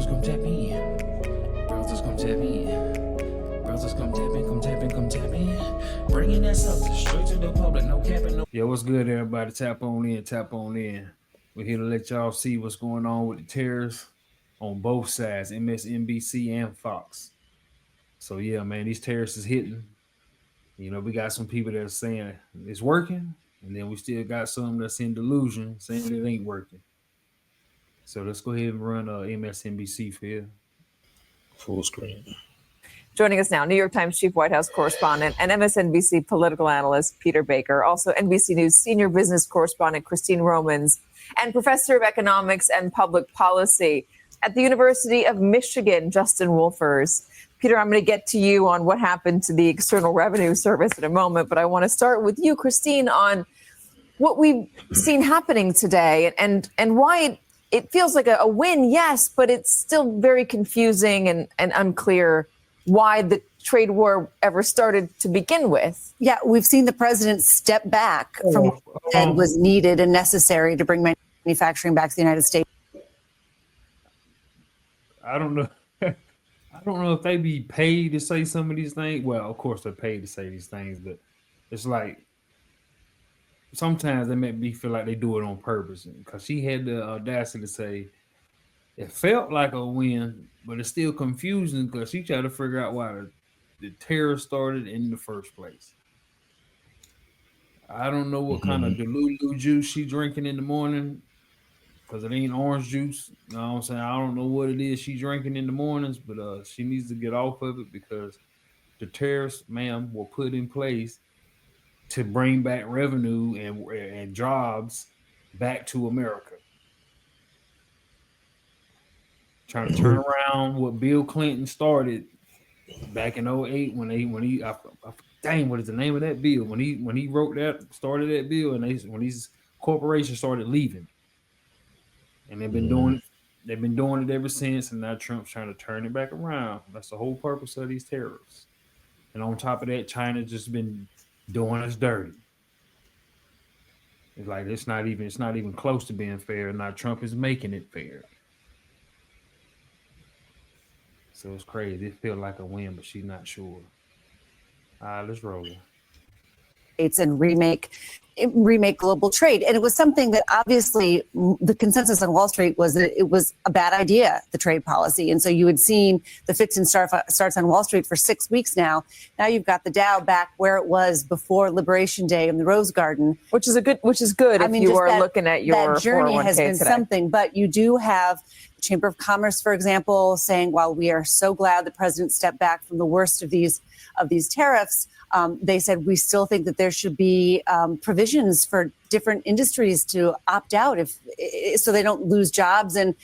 come tap in. Browsers come tap in. Browsers come tap in, come tap in, come tap in. Bringing that substance straight to the public, no capping, no. Yo, what's good, everybody? Tap on in, tap on in. We're here to let y'all see what's going on with the terrorists on both sides, MSNBC and Fox. So yeah, man, these terrorists is hitting. You know, we got some people that are saying it's working, and then we still got some that's in delusion saying it ain't working. So let's go ahead and run MSNBC for you. Full screen. Joining us now, New York Times chief White House correspondent and MSNBC political analyst Peter Baker, also NBC News senior business correspondent Christine Romans, and professor of economics and public policy at the University of Michigan, Justin Wolfers. Peter, I'm going to get to you on what happened to the External Revenue Service in a moment, but I want to start with you, Christine, on what we've seen happening today and why it feels like a win, yes, but it's still very confusing and unclear why the trade war ever started to begin with. Yeah, we've seen the president step back from what he said was needed and necessary to bring manufacturing back to the United States. I don't know. I don't know if they be paid to say some of these things. Well, of course they're paid to say these things, but it's like sometimes they make me feel like they do it on purpose. Because she had the audacity to say it felt like a win, but it's still confusing because she tried to figure out why the terror started in the first place. I don't know what kind of Delulu juice she drinking in the morning because it ain't orange juice. You know what I'm saying? I don't know what it is she drinking in the mornings, but she needs to get off of it because the tariffs, ma'am, were put in place to bring back revenue and jobs back to America. Trying to turn around what Bill Clinton started back in 2008 when he dang, what is the name of that bill? When he wrote that, started that bill, and when these corporations started leaving. And they've been doing it ever since, and now Trump's trying to turn it back around. That's the whole purpose of these tariffs. And on top of that, China's just been doing us dirty. It's like it's not even close to being fair. Now Trump is making it fair. So it's crazy. It feels like a win, but she's not sure. All right, let's roll it. And remake global trade. And it was something that obviously the consensus on Wall Street was that it was a bad idea, the trade policy. And so you had seen the fits and starts on Wall Street for 6 weeks now. Now you've got the Dow back where it was before Liberation Day in the Rose Garden. Which is good if you are looking at your that journey 401k has been today. something, but you do have the Chamber of Commerce, for example, saying, while we are so glad the president stepped back from the worst of these tariffs, they said we still think that there should be provisions for different industries to opt out so they don't lose jobs, and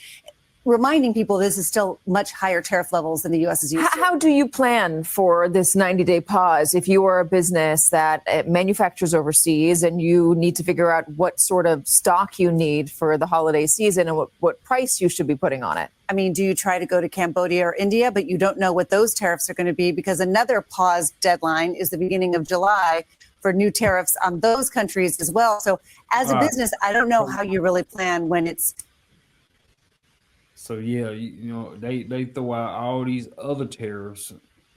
reminding people this is still much higher tariff levels than the U.S. is used to. How do you plan for this 90-day pause if you are a business that manufactures overseas and you need to figure out what sort of stock you need for the holiday season and what price you should be putting on it? I mean, do you try to go to Cambodia or India, but you don't know what those tariffs are going to be because another pause deadline is the beginning of July for new tariffs on those countries as well. So as a business, I don't know how you really plan when it's. So yeah, you know, they throw out all these other tariffs,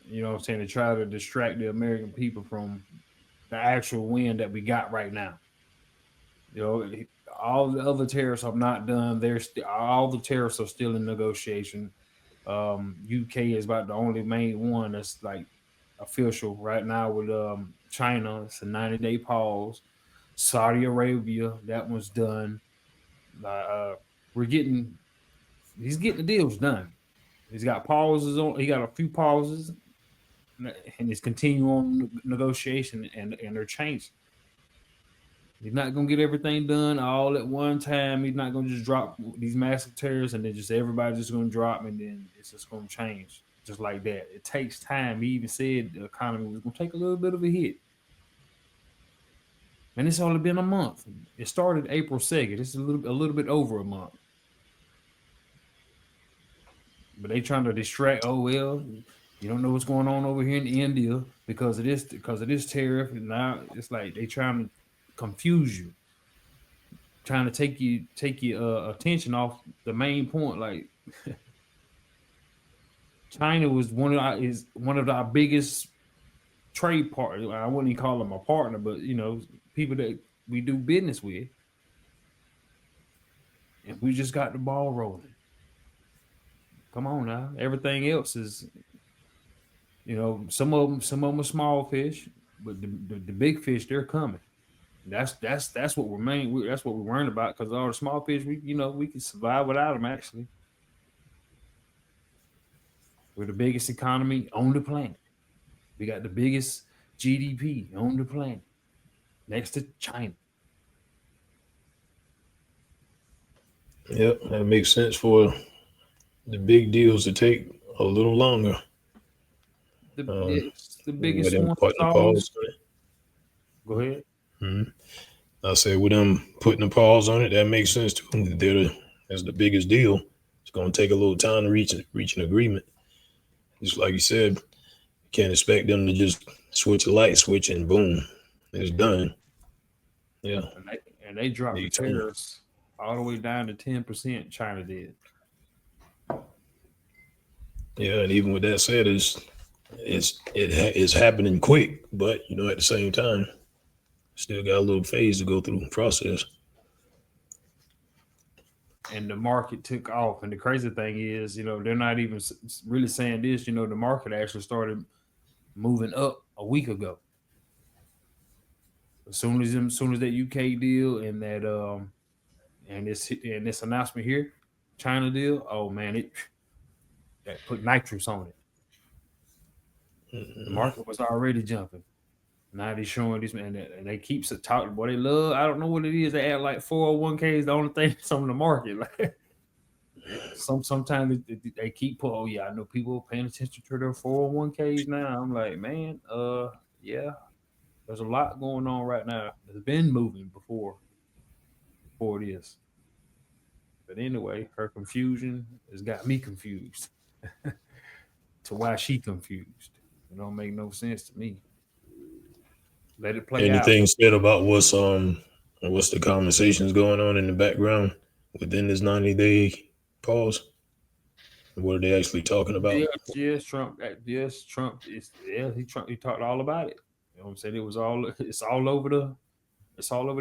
you know what I'm saying, to try to distract the American people from the actual win that we got right now. You know, all the other tariffs are not done. All the tariffs are still in negotiation. UK is about the only main one that's like official right now with China. It's a 90-day pause. Saudi Arabia, that one's done. He's getting the deals done. He's got pauses on. He got a few pauses, and he's continuing negotiation, and they're changing. He's not gonna get everything done all at one time. He's not gonna just drop these massive tariffs and then just everybody's just gonna drop, and then it's just gonna change just like that. It takes time. He even said the economy was gonna take a little bit of a hit, and it's only been a month. It started April 2nd. It's a little bit over a month. But they trying to distract. Oh well, you don't know what's going on over here in India because of this tariff, and now it's like they trying to confuse you, trying to take your attention off the main point. Like China was one of our biggest trade partners. I wouldn't even call them a partner, but people that we do business with. And we just got the ball rolling. Come on now. Everything else is, some of them are small fish, but the big fish, they're coming. That's what that's what we're worrying about, because all the small fish, we can survive without them. Actually, we're the biggest economy on the planet. We got the biggest GDP on the planet, next to China. Yep, that makes sense for the big deals to take a little longer. The biggest them one. putting the pause on it. Go ahead. I said, with them putting the pause on it, that makes sense too. That's the biggest deal. It's going to take a little time to reach an agreement. Just like you said, you can't expect them to just switch a light switch and boom, it's done. Yeah. And they dropped the tariffs all the way down to 10%. China did. Yeah, and even with that said, it's happening quick, but at the same time, still got a little phase to go through the process. And the market took off. And the crazy thing is, they're not even really saying this. The market actually started moving up a week ago. As soon as that UK deal and that and this announcement here, China deal, oh man, that put nitrous on it. The market was already jumping. Now they're showing this, man, and they keep talking. Boy, they love. I don't know what it is. They act like 401k is the only thing that's on the market. Like sometimes they keep putting. Oh yeah, I know people paying attention to their 401ks now. I'm like, man, yeah, there's a lot going on right now. It's been moving before this. But anyway, her confusion has got me confused. To why she confused. It don't make no sense to me. Let it play out. Anything said about what's the conversations going on in the background within this 90-day pause? What are they actually talking about? Yes, Trump. Yes, Trump. He talked all about it. You know what I'm saying? It's all over the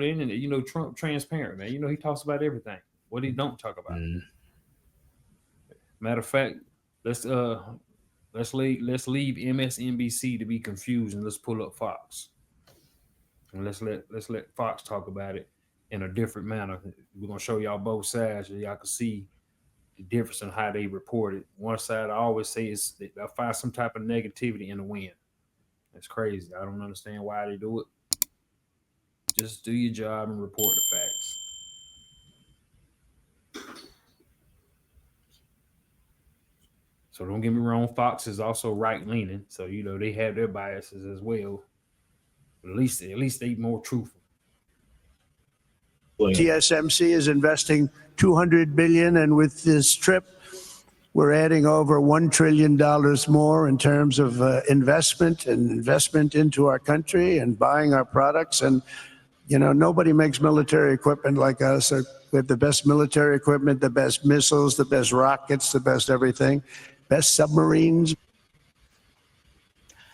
internet. Trump transparent, man. He talks about everything. What he don't talk about. Matter of fact, let's leave MSNBC to be confused, and let's pull up Fox. And let's let Fox talk about it in a different manner. We're gonna show y'all both sides so y'all can see the difference in how they report it. One side, I always say, is they'll find some type of negativity in the win. That's crazy. I don't understand why they do it. Just do your job and report the facts. So don't get me wrong, Fox is also right-leaning, so they have their biases as well. But at least they more truthful. TSMC is investing $200 billion, and with this trip, we're adding over $1 trillion more in terms of investment into our country and buying our products. And nobody makes military equipment like us. We have the best military equipment, the best missiles, the best rockets, the best everything. Best submarines.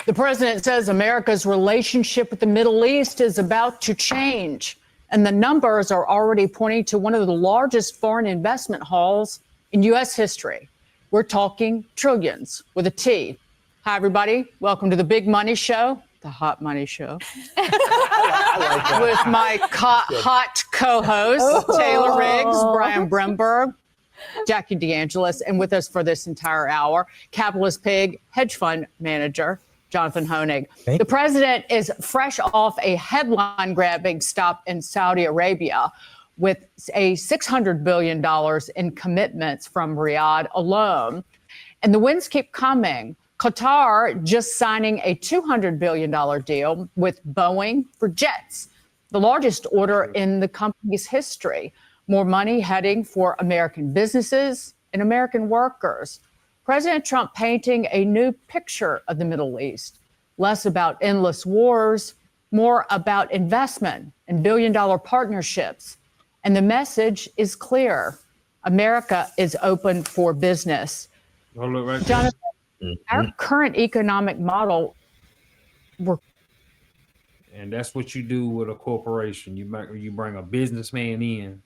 The president says America's relationship with the Middle East is about to change, and the numbers are already pointing to one of the largest foreign investment hauls in U.S. history. We're talking trillions with a T. Hi, everybody. Welcome to the Big Money Show, the Hot Money Show, with my hot co-hosts, Taylor Riggs, Brian Bremberg, Jackie DeAngelis, and with us for this entire hour, capitalist pig hedge fund manager, Jonathan Hoenig. The president is fresh off a headline-grabbing stop in Saudi Arabia with a $600 billion in commitments from Riyadh alone. And the wins keep coming. Qatar just signing a $200 billion deal with Boeing for jets, the largest order in the company's history. More money heading for American businesses and American workers. President Trump painting a new picture of the Middle East, less about endless wars, more about investment and billion-dollar partnerships. And the message is clear. America is open for business. Hold it right there. Jonathan. Our current economic model, And that's what you do with a corporation. You bring a businessman in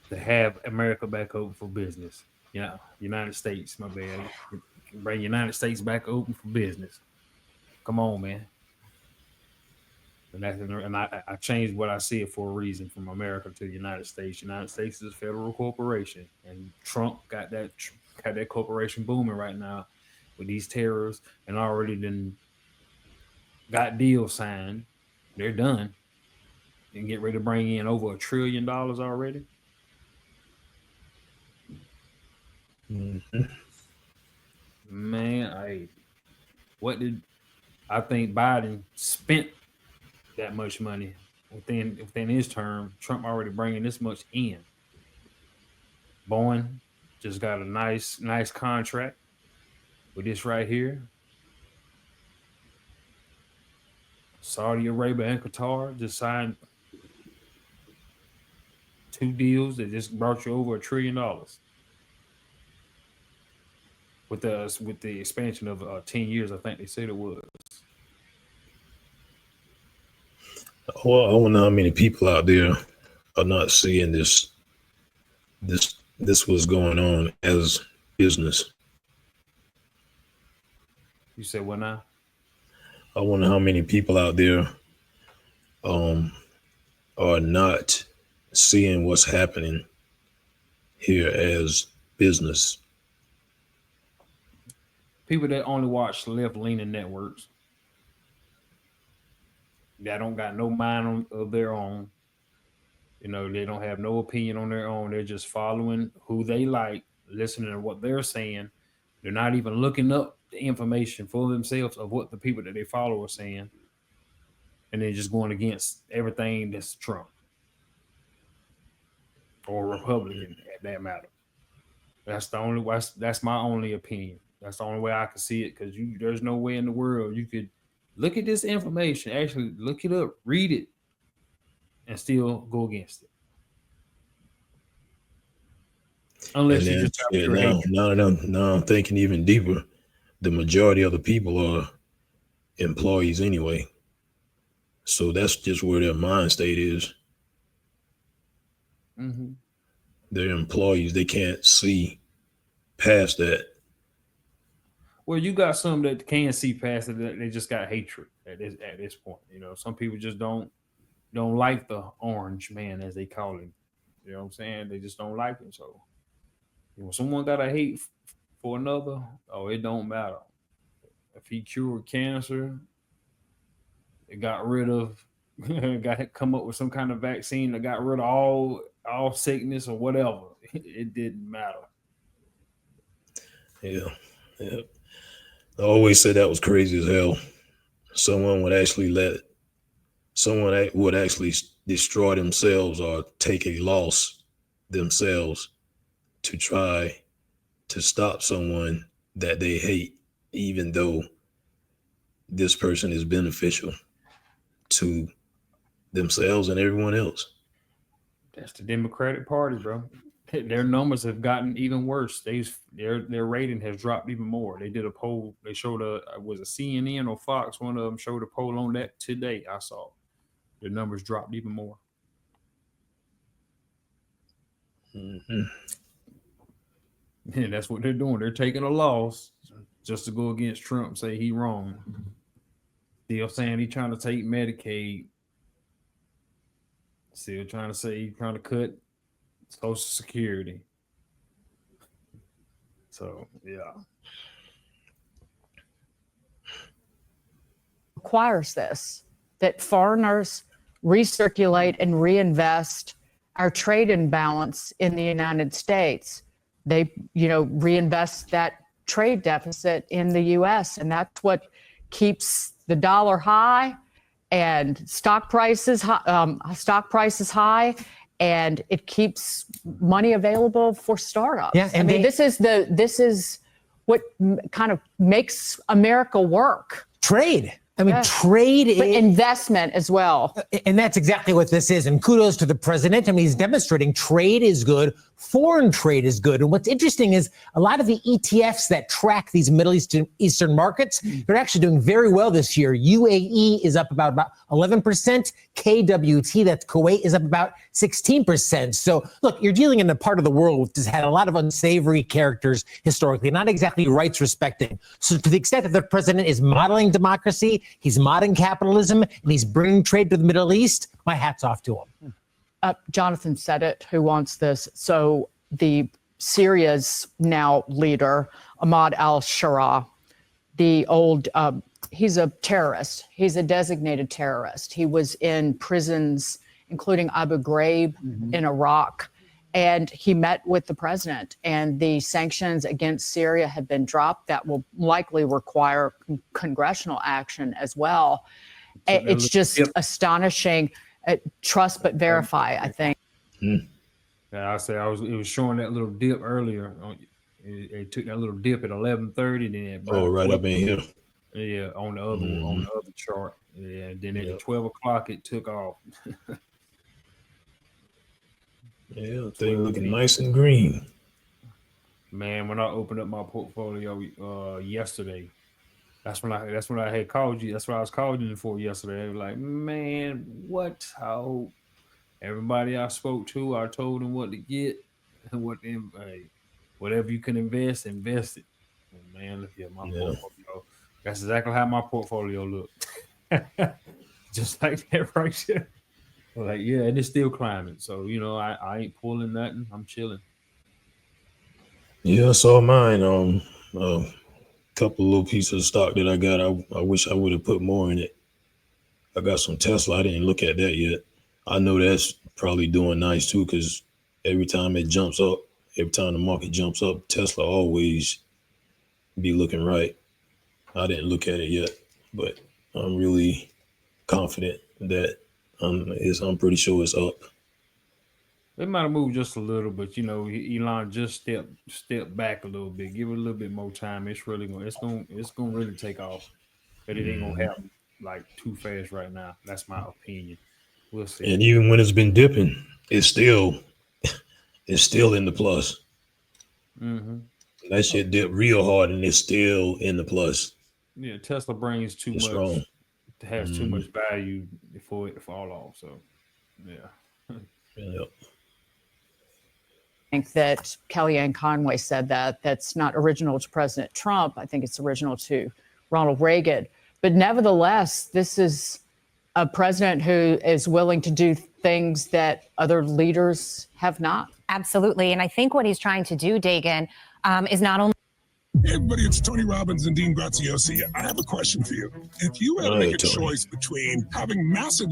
to have America back open for business. Yeah, United States, my bad. Bring United States back open for business. Come on, man. And I changed what I said for a reason, from America to the United States. United States is a federal corporation, and Trump got that corporation booming right now with these terrorists, and already then got deals signed. They're done. And get ready to bring in over $1 trillion already. Man, I think Biden spent that much money within his term. Trump already bringing this much in. Boeing just got a nice contract with this right here. Saudi Arabia and Qatar just signed 2 deals that just brought you over $1 trillion. With the expansion of 10 years, I think they said it was. Well, I wonder how many people out there are not seeing this what's going on as business. You said what now? I wonder how many people out there are not seeing what's happening here as business. People that only watch left-leaning networks, that don't got no mind of their own. You know, they don't have no opinion on their own. They're just following who they like, listening to what they're saying. They're not even looking up the information for themselves of what the people that they follow are saying. And they're just going against everything that's Trump or Republican at that matter. That's my only opinion. That's the only way I can see it, because there's no way in the world you could look at this information, actually look it up, read it, and still go against it. Unless you just now I'm thinking even deeper. The majority of the people are employees anyway. So that's just where their mind state is. Mm-hmm. They're employees. They can't see past that. Well, you got some that can see past it. They just got hatred at this point. You know, some people just don't like the orange man, as they call him. You know what I'm saying? They just don't like him. So, when someone got a hate for another, it don't matter. If he cured cancer, it got rid of, come up with some kind of vaccine that got rid of all sickness or whatever. It didn't matter. Yeah. I always said that was crazy as hell. Someone would actually destroy themselves or take a loss themselves to try to stop someone that they hate, even though this person is beneficial to themselves and everyone else. That's the Democratic Party, bro. Their numbers have gotten even worse. Their rating has dropped even more. They did a poll. They showed was it CNN or Fox? One of them showed a poll on that today. I saw their numbers dropped even more. Mm-hmm. And that's what they're doing. They're taking a loss just to go against Trump, say he wrong. Still saying he trying to take Medicaid. Still trying to say he's trying to cut Social Security. So, yeah. Requires this, that foreigners recirculate and reinvest our trade imbalance in the United States. They, reinvest that trade deficit in the U.S., and that's what keeps the dollar high and stock prices high, and it keeps money available for startups. Yeah, and this is what kind of makes America work. Trade. Trade but investment as well. And that's exactly what this is. And kudos to the president. He's demonstrating trade is good foreign trade is good. And what's interesting is a lot of the ETFs that track these Middle Eastern markets, they're actually doing very well this year. UAE is up about 11%. KWT, that's Kuwait, is up about 16%. So look, you're dealing in a part of the world which has had a lot of unsavory characters historically, not exactly rights respecting. So to the extent that the president is modeling democracy, he's modeling capitalism, and he's bringing trade to the Middle East, my hat's off to him. Jonathan said it, who wants this. So the Syria's now leader, Ahmad al-Sharaa, the old, he's a terrorist. He's a designated terrorist. He was in prisons, including Abu Ghraib in Iraq. And he met with the president, and the sanctions against Syria have been dropped. That will likely require congressional action as well. It's just astonishing. Trust but verify, I think. Yeah, it was showing that little dip earlier. It took that little dip at 11:30, then right up in here. Yeah, on the other chart. Yeah, and then at 12 o'clock it took off. Yeah, thing looking nice and green. Man, when I opened up my portfolio yesterday, that's when I had called you. That's what I was calling you for yesterday. I was like, man, what? How? Everybody I spoke to, I told them what to get and whatever you can invest it. And man, look at my portfolio. That's exactly how my portfolio looked. Just like that right there. Like, yeah, and it's still climbing. So, I ain't pulling nothing. I'm chilling. Yeah, I saw mine. Couple little pieces of stock that I got. I wish I would have put more in it. I got some Tesla. I didn't look at that yet. I know that's probably doing nice too, because every time it jumps up, every time the market jumps up, Tesla always be looking right. I didn't look at it yet, but I'm really confident that I'm pretty sure it's up. It might have moved just a little, but Elon just step back a little bit. Give it a little bit more time. It's gonna really take off, but it ain't gonna happen like too fast right now. That's my opinion. We'll see. And even when it's been dipping, it's still in the plus. That shit dipped real hard, and it's still in the plus. Yeah, Tesla brings too much. Strong. Has too much value for it to fall off. So, yeah. Yep. I think that Kellyanne Conway said that's not original to President Trump. I think it's original to Ronald Reagan. But nevertheless, this is a president who is willing to do things that other leaders have not. Absolutely. And I think what he's trying to do, Dagan, is not only. Hey everybody, it's Tony Robbins and Dean Graziosi. I have a question for you. If you had to make a choice between having massive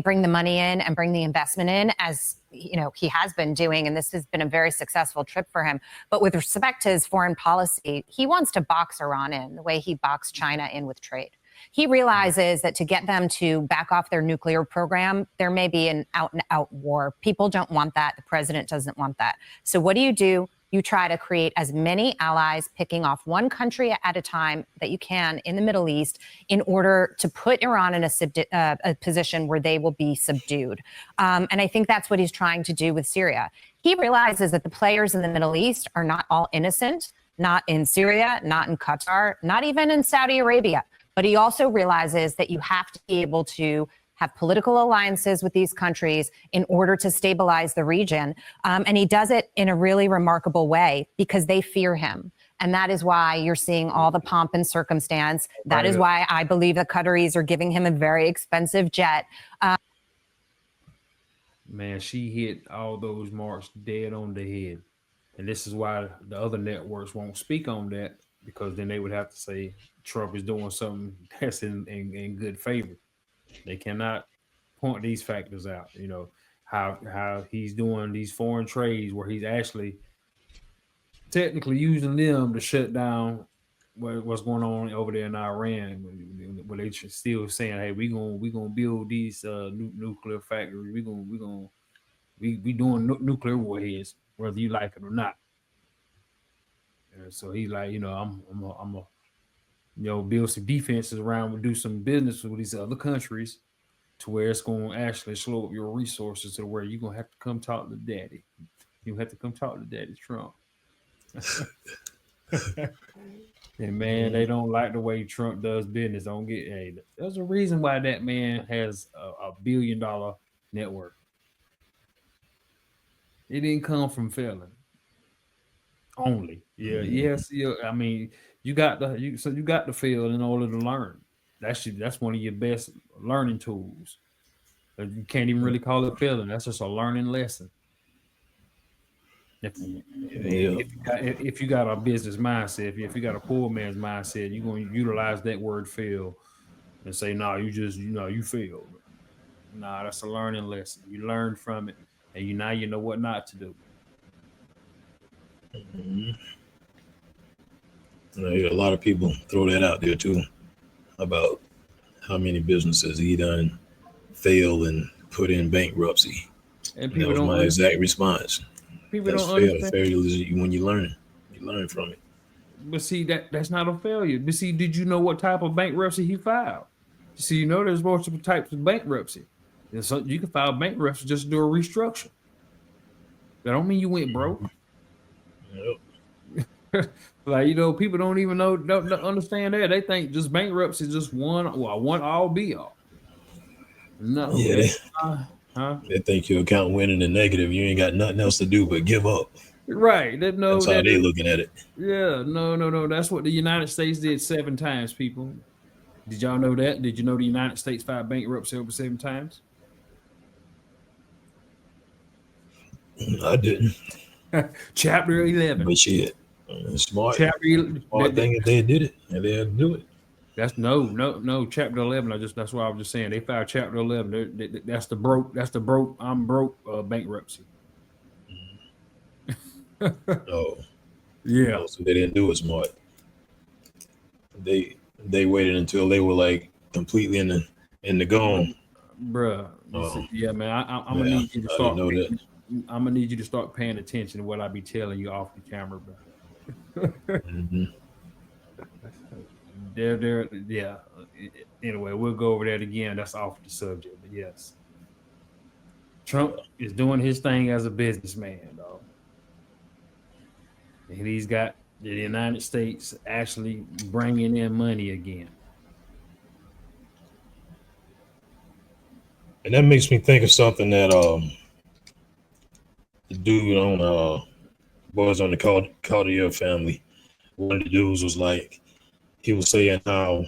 bring the money in and bring the investment in, as he has been doing, and this has been a very successful trip for him. But with respect to his foreign policy, he wants to box Iran in the way he boxed China in with trade. He realizes that to get them to back off their nuclear program, there may be an out-and-out war. People don't want that. The president doesn't want that. So what do? You try to create as many allies, picking off one country at a time that you can in the Middle East, in order to put Iran in a position where they will be subdued. And I think that's what he's trying to do with Syria. He realizes that the players in the Middle East are not all innocent, not in Syria, not in Qatar, not even in Saudi Arabia. But he also realizes that you have to be able to have political alliances with these countries in order to stabilize the region. And he does it in a really remarkable way because they fear him. And that is why you're seeing all the pomp and circumstance. That is why I believe the Qataris are giving him a very expensive jet. Man, she hit all those marks dead on the head. And this is why the other networks won't speak on that, because then they would have to say Trump is doing something that's in good favor. They cannot point these factors out, how he's doing these foreign trades where he's actually technically using them to shut down what's going on over there in Iran, where they still saying, hey, we gonna build these nuclear factories, we doing nuclear warheads, whether you like it or not. And so he's like, I'm build some defenses around and do some business with these other countries to where it's going to actually slow up your resources to where you're going to have to come talk to daddy. You have to come talk to Daddy Trump. And man, they don't like the way Trump does business. Don't get there's a reason why that man has a $1 billion net worth. It didn't come from failing only. Yeah, yes, yeah. I mean, you got to fail in order to learn. That's one of your best learning tools. You can't even really call it failing. That's just a learning lesson. If you got a business mindset, if you got a poor man's mindset, you're going to utilize that word fail and say, no, you failed. Nah, that's a learning lesson. You learn from it, and you know what not to do. A lot of people throw that out there too about how many businesses he done fail and put in bankruptcy. And that was my exact response. People that's don't understand. Failure is when you learn from it. But see, that's not a failure. But see, did you know what type of bankruptcy he filed? See, you know there's multiple types of bankruptcy. And so you can file bankruptcy just to do a restructure. That don't mean you went broke. Yep. Like, people don't even don't understand that. They think just bankruptcy is just one all be all. No. Yeah, they think your account went in the negative. You ain't got nothing else to do but give up. Right. That's how they looking at it. Yeah. No. That's what the United States did 7 times, people. Did y'all know that? Did you know the United States filed bankruptcy over 7 times? I didn't. Chapter 11. But shit, smart. Chapter thing if they did it and they had to do it. That's no. Chapter 11. That's what I was just saying. They filed Chapter 11. That's the broke. I'm broke bankruptcy. Oh, yeah. Oh, so they didn't do it smart. They waited until they were like completely in the gone. Bruh. Yeah, man. I'm gonna need you to start. I'm gonna need you to start paying attention to what I be telling you off the camera, bro. Yeah. Anyway, we'll go over that again. That's off the subject, but yes, Trump is doing his thing as a businessman, dog, and he's got the United States actually bringing in money again. And that makes me think of something that the dude on Boys on the Cartier family. One of the dudes was like, he was saying how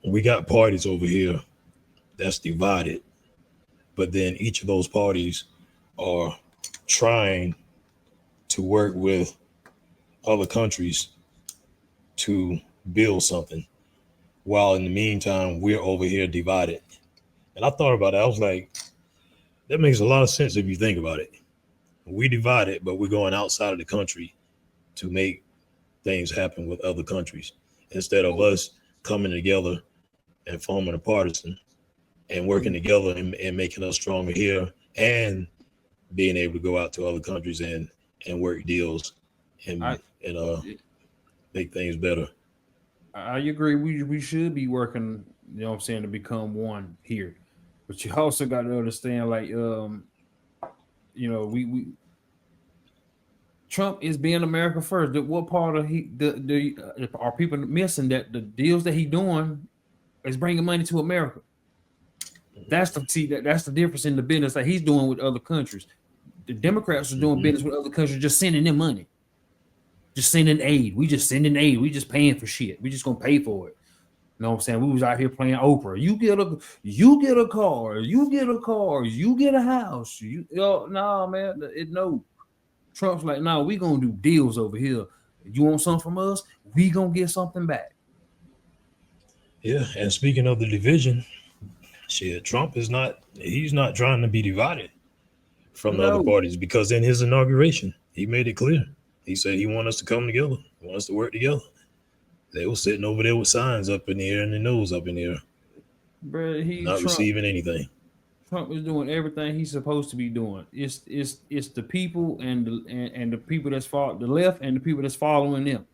we got parties over here that's divided, but then each of those parties are trying to work with other countries to build something, while in the meantime we're over here divided. And I thought about it. I was like, that makes a lot of sense if you think about it. We divided, but we're going outside of the country to make things happen with other countries, instead of us coming together and forming a partisan and working together and making us stronger here and being able to go out to other countries and work deals and make things better. I agree. We should be working, to become one here. But you also got to understand, like, we Trump is being America first. What part of are people missing that the deals that he doing is bringing money to America? That's the difference in the business that he's doing with other countries. The Democrats are doing business with other countries, just sending them money, just sending aid. We just sending aid. We just paying for shit. We just gonna pay for it. You know what I'm saying? We was out here playing Oprah. You get a car. You get a car. You get a house. No, man. No. Trump's like, no, we gonna do deals over here. You want something from us? We gonna get something back. Yeah, and speaking of the division, shit, Trump is not. He's not trying to be divided from the other parties, because in his inauguration, he made it clear. He said he wants us to come together. He wants us to work together. They were sitting over there with signs up in the air and their nose up in the air. Bro, not receiving anything. Trump is doing everything he's supposed to be doing. It's the people and the people that's the left and the people that's following them.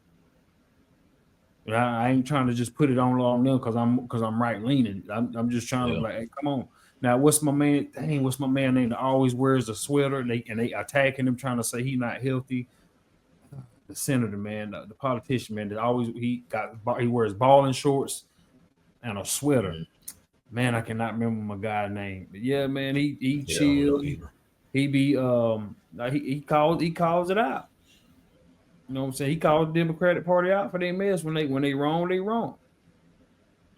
But I ain't trying to just put it on them because I'm right leaning. I'm just trying to like, hey, come on. Now, what's my man? Dang, what's my man name that always wears a sweater? And they attacking him, trying to say he's not healthy. The senator, man, the politician, man, that always he wears balling shorts and a sweater. Man, I cannot remember my guy's name. But yeah, man, he chill. He be he calls it out. You know what I'm saying? He calls the Democratic Party out for their mess. When they wrong, they wrong.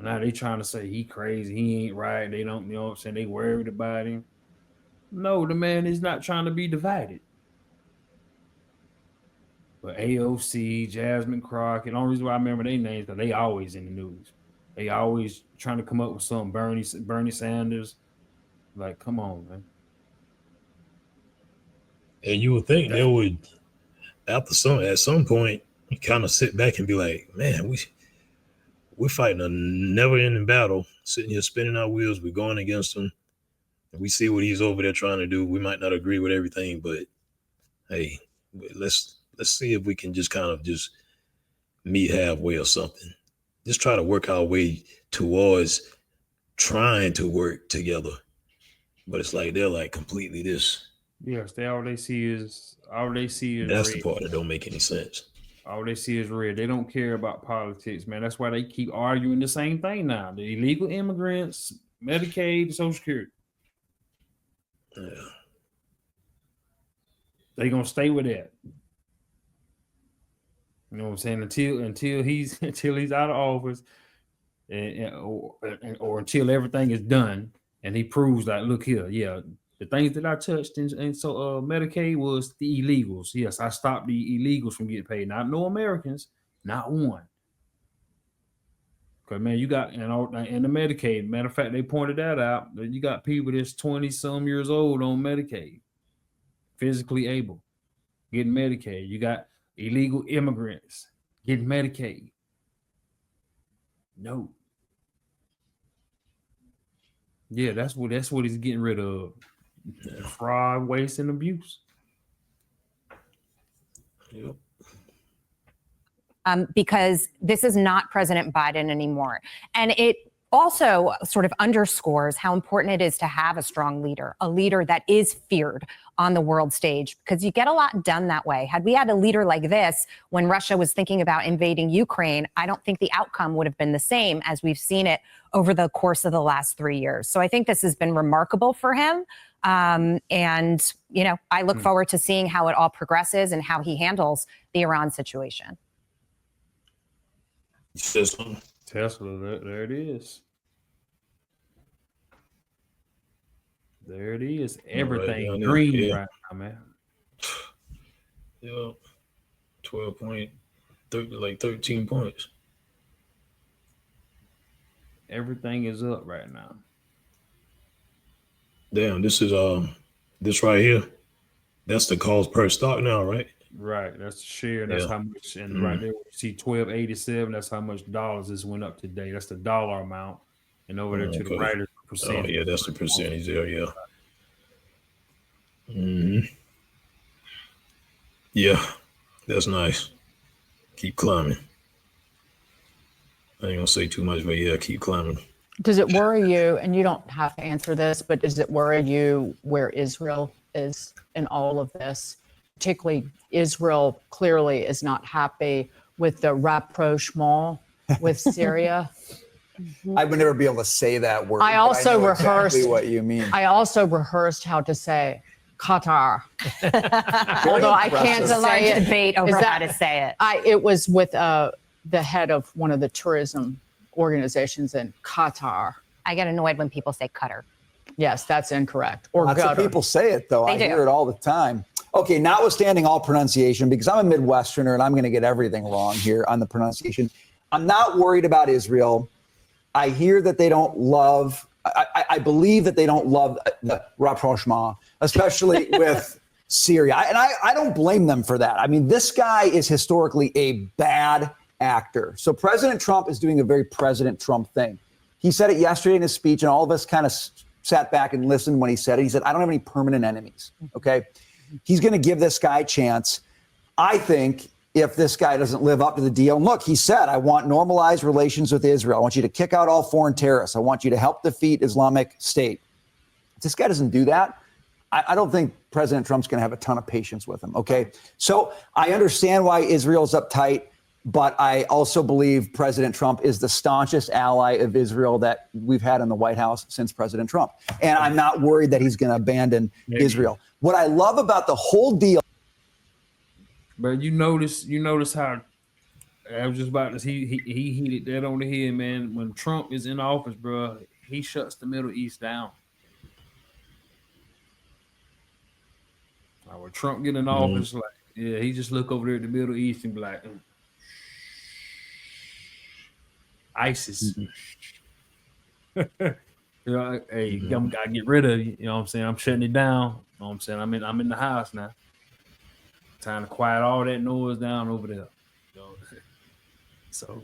Now they trying to say he crazy, he ain't right. They don't, you know what I'm saying? They worried about him. No, the man is not trying to be divided. But AOC, Jasmine Crockett, the only reason why I remember their names because they always in the news. They always trying to come up with something. Bernie Sanders. Like, come on, man. And you would think they would, at some point, you kind of sit back and be like, man, we're fighting a never-ending battle, sitting here spinning our wheels. We're going against him. We see what he's over there trying to do. We might not agree with everything, but hey, let's see if we can just kind of just meet halfway or something. Just try to work our way towards trying to work together. But it's like they're like completely this. Yes, all they see is that's red. The part that don't make any sense. All they see is red. They don't care about politics, man. That's why they keep arguing the same thing now. The illegal immigrants, Medicaid, Social Security. Yeah. They gonna stay with that. You know what I'm saying? Until he's out of office, or until everything is done, and he proves that, look here, yeah, the things that I touched and so Medicaid was the illegals. Yes, I stopped the illegals from getting paid. Not no Americans, not one. Because man, you got in the Medicaid. Matter of fact, they pointed that out. You got people that's 20-some years old on Medicaid, physically able, getting Medicaid. You got illegal immigrants getting Medicaid. No. Yeah, that's what he's getting rid of. Fraud, waste, and abuse. Yep. Because this is not President Biden anymore. And it also sort of underscores how important it is to have a strong leader, a leader that is feared on the world stage, because you get a lot done that way. Had we had a leader like this when Russia was thinking about invading Ukraine, I don't think the outcome would have been the same as we've seen it over the course of the last 3 years. So I think this has been remarkable for him. And, you know, I look forward to seeing how it all progresses and how he handles the Iran situation. Tesla, there it is. There it is. Everything right green right now, man. Yeah. 13 points. Everything is up right now. Damn, this is this right here. That's the cost per stock now, right? Right, that's the share. That's how much. And right there, you see 1287. That's how much dollars this went up today. That's the dollar amount. And over there to the right is the percentage. Oh yeah, that's the percentage there. Yeah. Mm-hmm. Yeah, that's nice. Keep climbing. I ain't gonna say too much, but yeah, keep climbing. Does it worry you, and you don't have to answer this, but does it worry you where Israel is in all of this? Particularly, Israel clearly is not happy with the rapprochement with Syria. I would never be able to say that word. I also rehearsed exactly what you mean. I also rehearsed how to say Qatar. Although I can't say it. Debate over how to say it. It was with the head of one of the tourism organizations in Qatar. I get annoyed when people say Qatar. Yes, that's incorrect. Or Lots of people say it, though. I hear it all the time. Okay, notwithstanding all pronunciation, because I'm a Midwesterner and I'm going to get everything wrong here on the pronunciation, I'm not worried about Israel. I hear that they don't love, I believe that they don't love the rapprochement, especially with Syria. And I don't blame them for that. I mean, this guy is historically a bad actor. So President Trump is doing a very President Trump thing. He said it yesterday in his speech, and all of us kind of sat back and listened when he said it. He said, I don't have any permanent enemies. Okay. He's going to give this guy a chance. I think if this guy doesn't live up to the deal, and look, he said, I want normalized relations with Israel. I want you to kick out all foreign terrorists. I want you to help defeat Islamic State. this guy doesn't do that, I don't think President Trump's going to have a ton of patience with him. Okay. So I understand why Israel's uptight, but I also believe President Trump is the staunchest ally of Israel that we've had in the White House since President Trump. And I'm not worried that he's going to abandon Israel. What I love about the whole deal. But you notice how I was just about to he hit it dead on the head, man. When Trump is in office, bro, he shuts the Middle East down. When Trump get in office, like, yeah, he just look over there at the Middle East and be like, ISIS. You know, hey, gotta get rid of you. You know what I'm saying? I'm shutting it down. You know what I'm saying? I'm in the house now. Time to quiet all that noise down over there. You know? So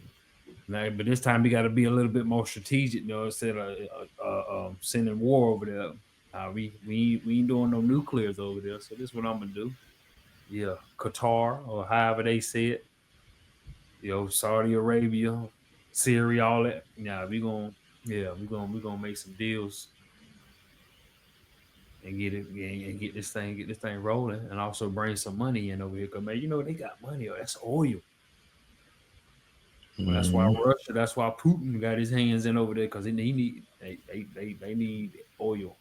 now, but this time we got to be a little bit more strategic. You know, instead of sending war over there. We ain't doing no nuclears over there, so this is what I'm gonna do. Yeah, Qatar or however they say it. You know, Saudi Arabia, Syria, all that. Yeah, we're gonna make some deals and get this thing rolling, and also bring some money in over here. Cause man, you know they got money. That's oil. Well, that's why Russia. That's why Putin got his hands in over there because they need oil.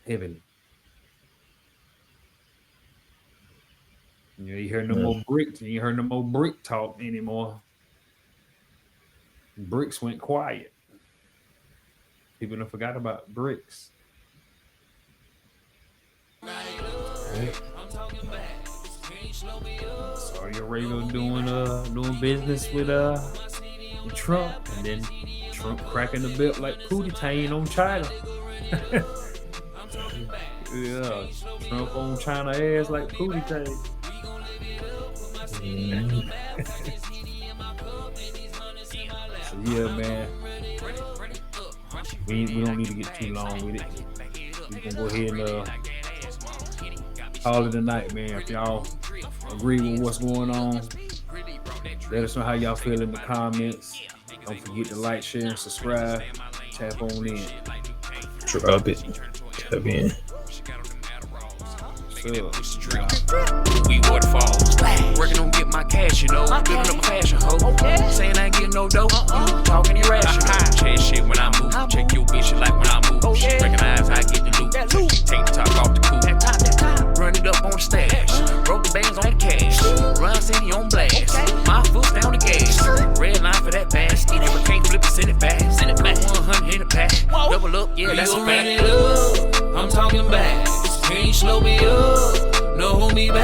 Heavily. You hear no more bricks. You heard no more brick talk anymore. Bricks went quiet. People don't forgot about bricks. Right. Saudi Arabia doing business with Trump, and then Trump cracking the belt like Pootie Tang on China. Yeah, Trump on China ass like Pootie Tang. So yeah, man. We don't need to get too long with it. We can go ahead and call it a night, man. If y'all agree with what's going on, let us know how y'all feel in the comments. Don't forget to like, share, and subscribe. Tap on in. Drop it. Tap in. We waterfalls. Working on get my cash, you know. Building up a fashion hoe. Saying I ain't getting no dough. You talking irrational. Check shit when I move. Check your bitch like when I move. She recognize I get the loot. Take the top off the coupe. Run it up on the stash. Broke the bands on the cash. Run city on blast. My foot's down the gas. Red line for that pass. Never can't flip it, send it back. Send it back. 100 in the pack. Double up, yeah, that's a fact. I'm talking back. Can't slow me up, no hold me back.